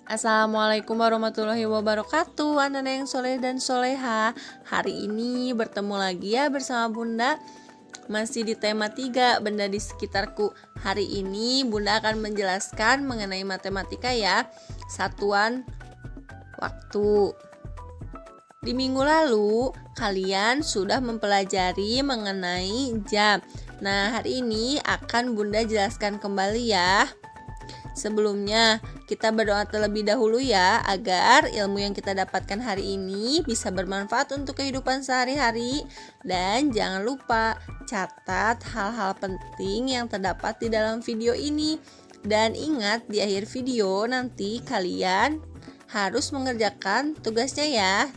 Assalamualaikum warahmatullahi wabarakatuh, anak-anak yang soleh dan soleha. Hari ini bertemu lagi ya bersama Bunda. Masih di tema 3, benda di sekitarku. Hari ini Bunda akan menjelaskan mengenai matematika ya, satuan waktu. Di minggu lalu kalian sudah mempelajari mengenai jam. Nah, hari ini akan Bunda jelaskan kembali ya. Sebelumnya, kita berdoa terlebih dahulu ya, agar ilmu yang kita dapatkan hari ini bisa bermanfaat untuk kehidupan sehari-hari. Dan jangan lupa catat hal-hal penting yang terdapat di dalam video ini. Dan ingat, di akhir video nanti kalian harus mengerjakan tugasnya ya.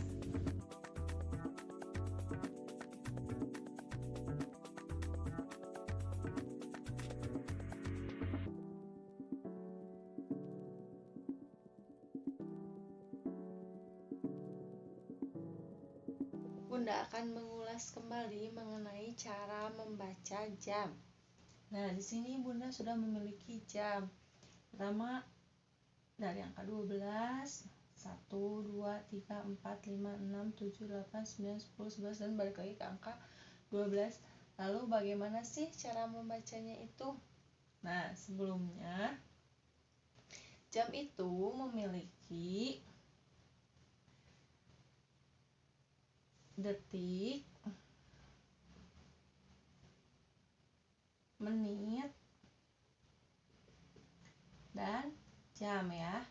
Bunda akan mengulas kembali mengenai cara membaca jam. Nah, di sini Bunda sudah memiliki jam. Pertama dari angka 12, 1, 2, 3, 4, 5, 6, 7, 8, 9, 10, 11 dan balik lagi ke angka 12. Lalu bagaimana sih cara membacanya itu? Nah, sebelumnya jam itu memiliki detik, menit, dan jam ya.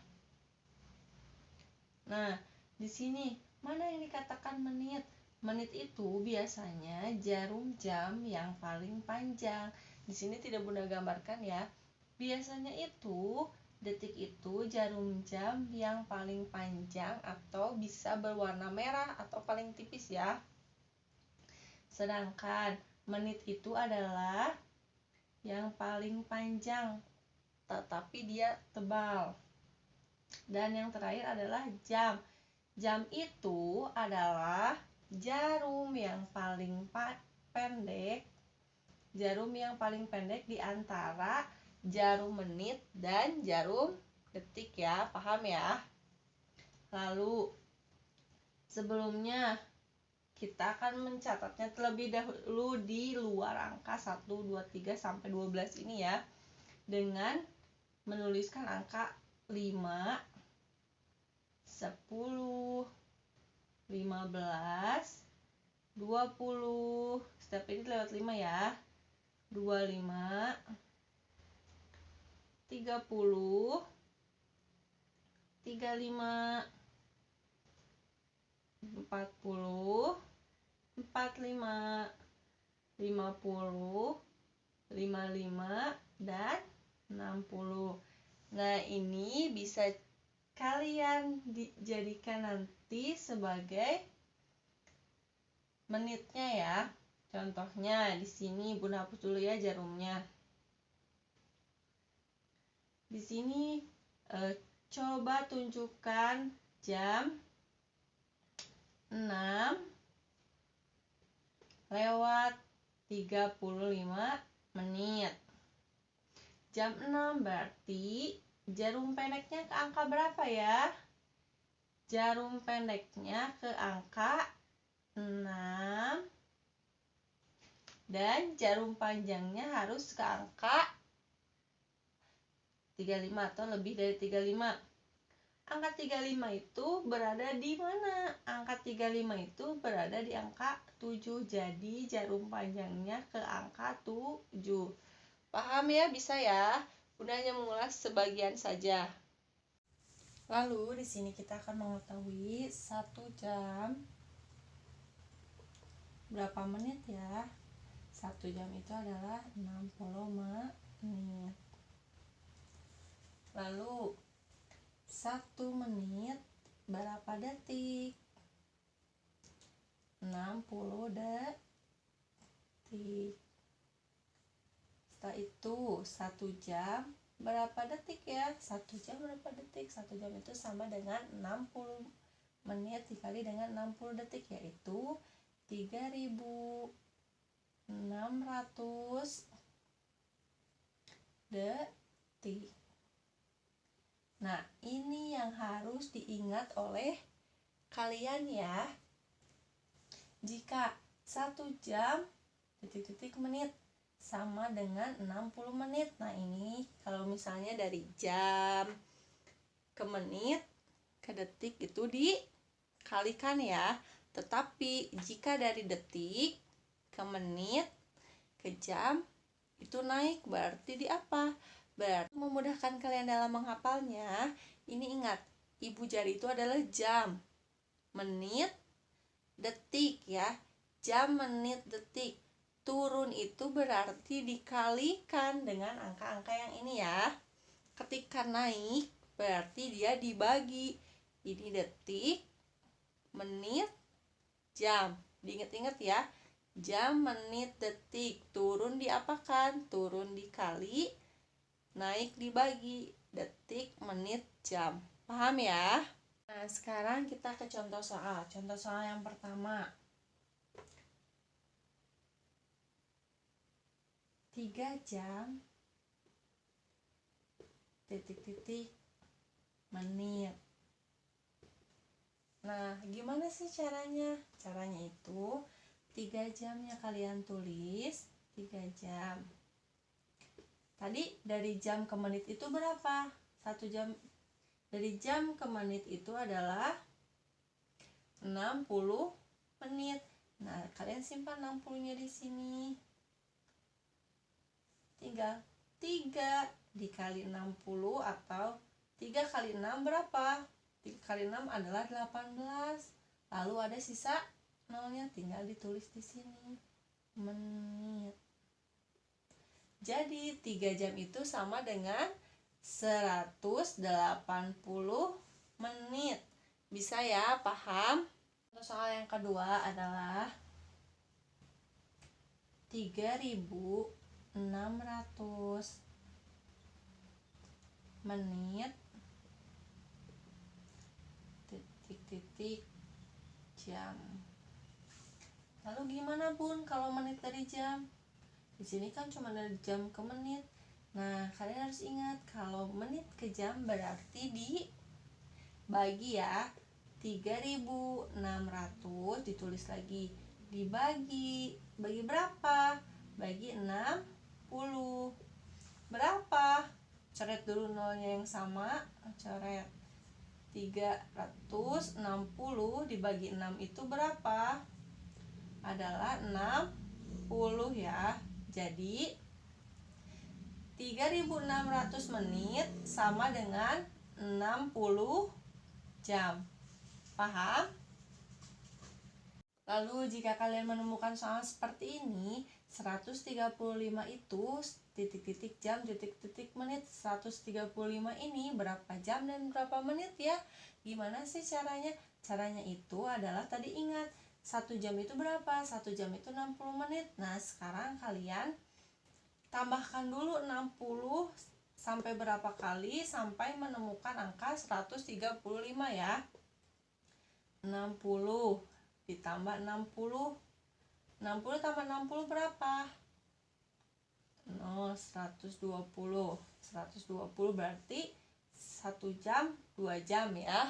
Nah, di sini mana yang dikatakan menit? Menit itu biasanya jarum jam yang paling panjang. Di sini tidak Bunda gambarkan ya. Biasanya itu detik itu jarum jam yang paling panjang atau bisa berwarna merah atau paling tipis ya. Sedangkan menit itu adalah yang paling panjang tetapi dia tebal. Dan yang terakhir adalah jam. Jam itu adalah jarum yang paling pendek. Jarum yang paling pendek di antara jarum menit dan jarum detik ya, paham ya? Lalu sebelumnya kita akan mencatatnya terlebih dahulu di luar angka 1, 2, 3 sampai 12 ini ya, dengan menuliskan angka 5, 10, 15, 20. Step ini lewat 5 ya. 25, 30, 35, 40, 45, 50, 55, dan 60. Nah, ini bisa kalian dijadikan nanti sebagai menitnya ya. Contohnya di sini Bunda hapus dulu ya jarumnya. Di sini coba tunjukkan jam 6 lewat 35 menit. Jam 6 berarti jarum pendeknya ke angka berapa ya? Jarum pendeknya ke angka 6 dan jarum panjangnya harus ke angka 35 atau lebih dari 35. Angka 35 itu berada di mana? Angka 35 itu berada di angka 7. Jadi jarum panjangnya ke angka 7. Paham ya? Bisa ya? Bunda hanya mengulas sebagian saja. Lalu di sini kita akan mengetahui 1 jam berapa menit ya? 1 jam itu adalah 60 menit. Lalu 1 menit berapa detik? 60 detik. Setelah itu 1 jam berapa detik ya? 1 jam berapa detik? 1 jam itu sama dengan 60 menit dikali dengan 60 detik, yaitu 3600 detik. Nah, ini yang yang harus diingat oleh kalian ya. Jika 1 jam titik-titik menit sama dengan 60 menit. Nah, ini kalau misalnya dari jam ke menit ke detik itu dikalikan ya. Tetapi jika dari detik ke menit ke jam itu naik, berarti di apa? Berarti memudahkan kalian dalam menghafalnya, ini ingat, ibu jari itu adalah jam, menit, detik ya. Jam, menit, detik. Turun itu berarti dikalikan dengan angka-angka yang ini ya. Ketika naik berarti dia dibagi. Ini detik, menit, jam. Diingat-ingat ya. Jam, menit, detik. Turun diapakan? Turun dikali, naik dibagi. Detik, menit, jam. Paham ya? Nah, sekarang kita ke contoh soal. Contoh soal yang pertama. 3 jam titik-titik menit. Nah, gimana sih caranya? Caranya itu 3 jamnya kalian tulis 3 jam. Tadi dari jam ke menit itu berapa? 1 jam dari jam ke menit itu adalah 60 menit. Nah, kalian simpan 60-nya di sini. Tinggal 3 dikali 60 atau 3 kali 6 berapa? 3 kali 6 adalah 18. Lalu ada sisa nolnya, tinggal ditulis di sini. Menit. Jadi 3 jam itu sama dengan 180 menit. Bisa ya, paham? Soal yang kedua adalah 3.600 menit titik-titik jam. Lalu gimana Bun kalau menit dari jam? Di sini kan cuma dari jam ke menit. Nah, kalian harus ingat kalau menit ke jam berarti dibagi ya. 3.600 ditulis lagi, dibagi. Bagi berapa? Bagi 60. Berapa? Coret dulu nolnya yang sama, coret. 360 dibagi 6 itu berapa? Adalah 60 ya. Jadi 3.600 menit sama dengan 60 jam. Paham? Lalu jika kalian menemukan soal seperti ini, 135 itu titik-titik jam, titik-titik menit. 135 ini berapa jam dan berapa menit ya? Gimana sih caranya? Caranya itu adalah tadi ingat, 1 jam itu berapa? 1 jam itu 60 menit. Nah, sekarang kalian tambahkan dulu 60 sampai berapa kali sampai menemukan angka 135 ya. 60 ditambah 60. 60 tambah 60 berapa? 120. 120 berarti 1 jam 2 jam ya.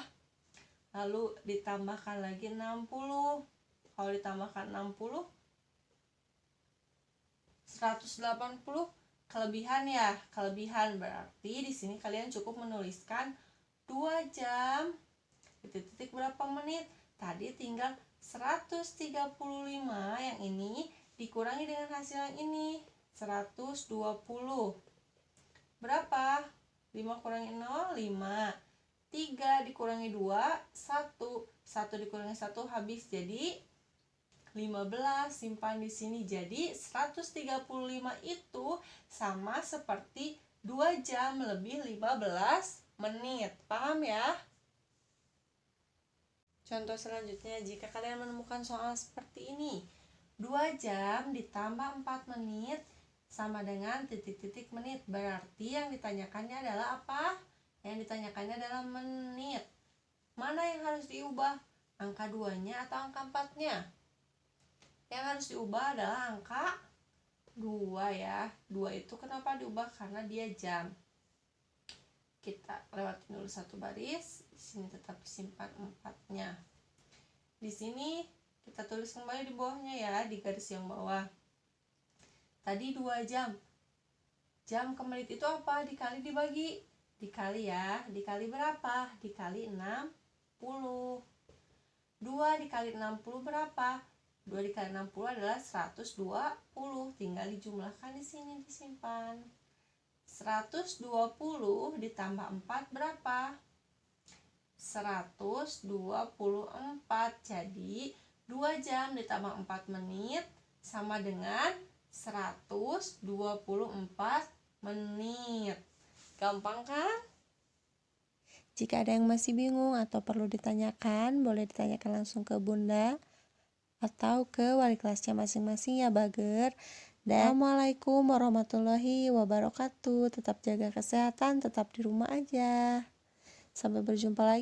Lalu ditambahkan lagi 60. Kalau ditambahkan 60 180 kelebihan ya. Kelebihan berarti di sini kalian cukup menuliskan 2 jam titik berapa menit. Tadi tinggal 135, yang ini dikurangi dengan hasil yang ini 120. Berapa? 5 kurangi 0, 5. 3 dikurangi 2, 1. 1 dikurangi 1 habis, jadi 15. Simpan di sini. Jadi 135 itu sama seperti 2 jam lebih 15 menit. Paham ya? Contoh selanjutnya, jika kalian menemukan soal seperti ini, 2 jam ditambah 4 menit sama dengan titik-titik menit. Berarti yang ditanyakannya adalah apa? Yang ditanyakannya adalah menit. Mana yang harus diubah? Angka 2-nya atau angka 4-nya? Yang harus diubah adalah angka 2 ya. 2 itu kenapa diubah? Karena dia jam. kita lewatin dulu satu baris. Di sini tetap disimpan 4-nya. Di sini kita tulis kembali di bawahnya ya, di garis yang bawah. Tadi 2 jam. Jam ke menit itu apa? Dikali dibagi. Dikali ya. Dikali berapa? Dikali 60. 2 dikali 60 berapa? 2 dikali 60 adalah 120. Tinggal dijumlahkan di sini, disimpan. 120 ditambah 4 berapa? 124. Jadi 2 jam ditambah 4 menit sama dengan 124 menit. Gampang kan? Jika ada yang masih bingung atau perlu ditanyakan, boleh ditanyakan langsung ke Bunda atau ke wali kelasnya masing-masing ya Bager. Dan Assalamualaikum warahmatullahi wabarakatuh. Tetap jaga kesehatan, tetap di rumah aja. Sampai berjumpa lagi.